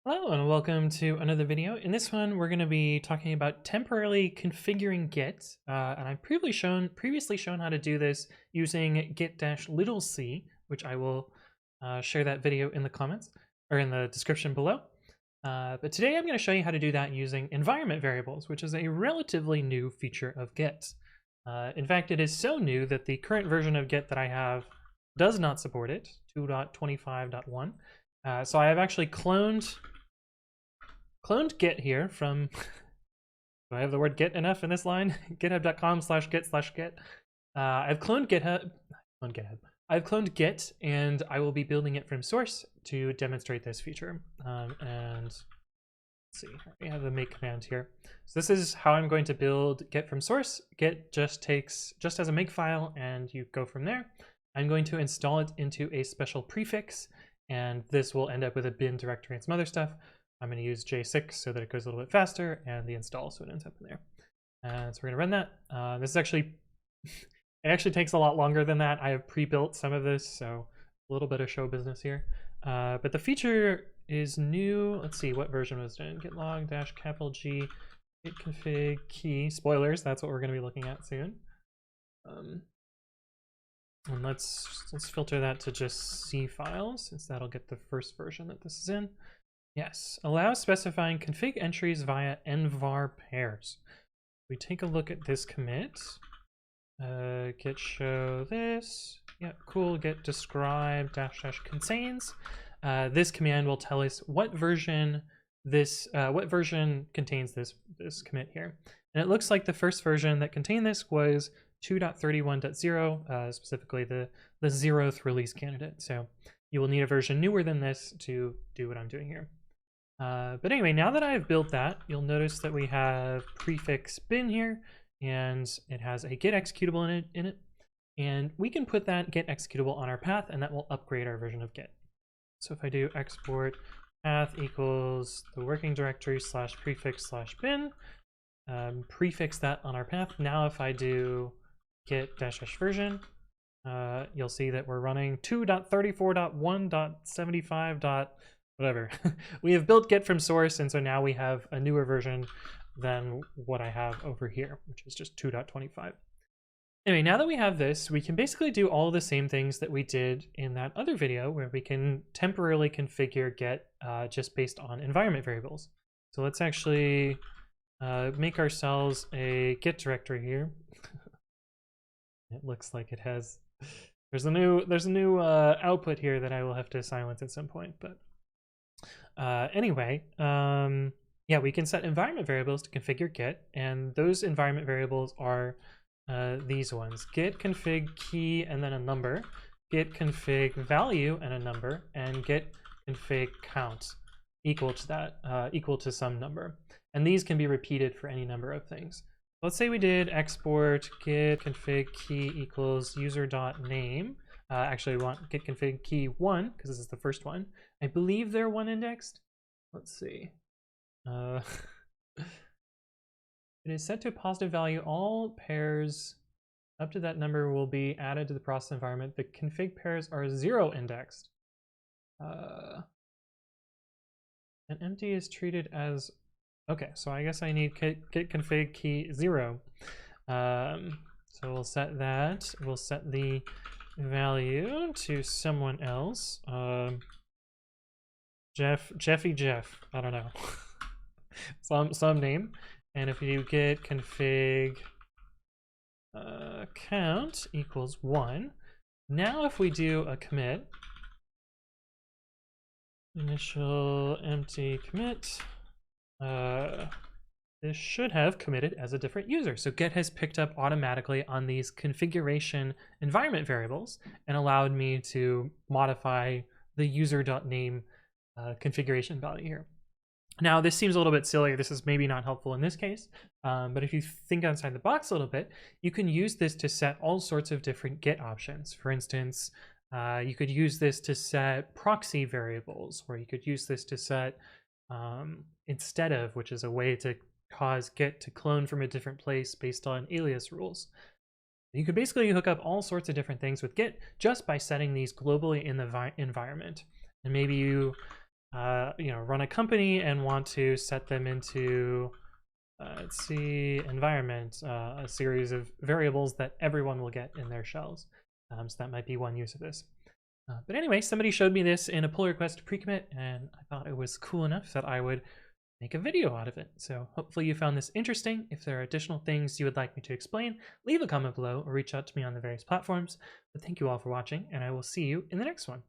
Hello and welcome to another video. In this one, we're going to be talking about temporarily configuring Git, and I've previously shown how to do this using git-c, which I will share that video in the comments or in the description below. But today I'm going to show you how to do that using environment variables, which is a relatively new feature of Git. In fact, it is so new that the current version of Git that I have does not support it, 2.25.1. So I have actually cloned Git here from, do I have the word Git enough in this line? github.com/git/git. I've cloned I've cloned Git, and I will be building it from source to demonstrate this feature. And let's see, we have the make command here. So this is how I'm going to build Git from source. Git just has a make file, and you go from there. I'm going to install it into a special prefix, and this will end up with a bin directory and some other stuff. I'm going to use J6 so that it goes a little bit faster, and the install so it ends up in there. So we're going to run that. This is actually, it actually takes a lot longer than that. I have pre-built some of this, so a little bit of show business here. But the feature is new. Let's see, what version was it in? Git log -G git config key. Spoilers, that's what we're going to be looking at soon. And let's filter that to just C files, since that'll get the first version that this is in. Yes, allow specifying config entries via nvar pairs. We take a look at this commit. Git show this. Yeah, cool. Git describe -- contains. This command will tell us what version contains this commit here. And it looks like the first version that contained this was 2.31.0, specifically the 0th release candidate. So you will need a version newer than this to do what I'm doing here. But anyway, now that I've built that, you'll notice that we have prefix bin here, and it has a git executable in it. And we can put that git executable on our path, and that will upgrade our version of Git. So if I do export path equals the working directory /prefix/bin, prefix that on our path. Now if I do git -- version, you'll see that we're running 2.34.1.75. Whatever. We have built Git from source, and so now we have a newer version than what I have over here, which is just 2.25. Anyway, now that we have this, we can basically do all the same things that we did in that other video where we can temporarily configure Git just based on environment variables. So let's actually make ourselves a Git directory here. It looks like it has, there's a new output here that I will have to silence at some point, but anyway, yeah, we can set environment variables to configure Git, and those environment variables are these ones: git config key and then a number, git config value and a number, and git config count equal to that, equal to some number. And these can be repeated for any number of things. Let's say we did export git config key equals user.name. Actually, we want git config key 1 because this is the first one. I believe they're 1 indexed. Let's see. It is set to a positive value. All pairs up to that number will be added to the process environment. The config pairs are 0 indexed. And empty is treated as, okay, so I guess I need git config key 0. So we'll set that. We'll set the value to someone else. Jeff, I don't know. some name. And if you git config count equals 1, now if we do a commit, initial empty commit, this should have committed as a different user. So Git has picked up automatically on these configuration environment variables and allowed me to modify the user.name configuration value here. Now, this seems a little bit silly. This is maybe not helpful in this case, but if you think outside the box a little bit, you can use this to set all sorts of different Git options. For instance, you could use this to set proxy variables, or you could use this to set instead of, which is a way to cause Git to clone from a different place based on alias rules. You could basically hook up all sorts of different things with Git just by setting these globally in the environment. And maybe you run a company and want to set them into, let's see, environment, a series of variables that everyone will get in their shells. So that might be one use of this. But anyway, somebody showed me this in a pull request pre-commit, and I thought it was cool enough that I would make a video out of it. So hopefully you found this interesting. If there are additional things you would like me to explain, leave a comment below or reach out to me on the various platforms. But thank you all for watching, and I will see you in the next one.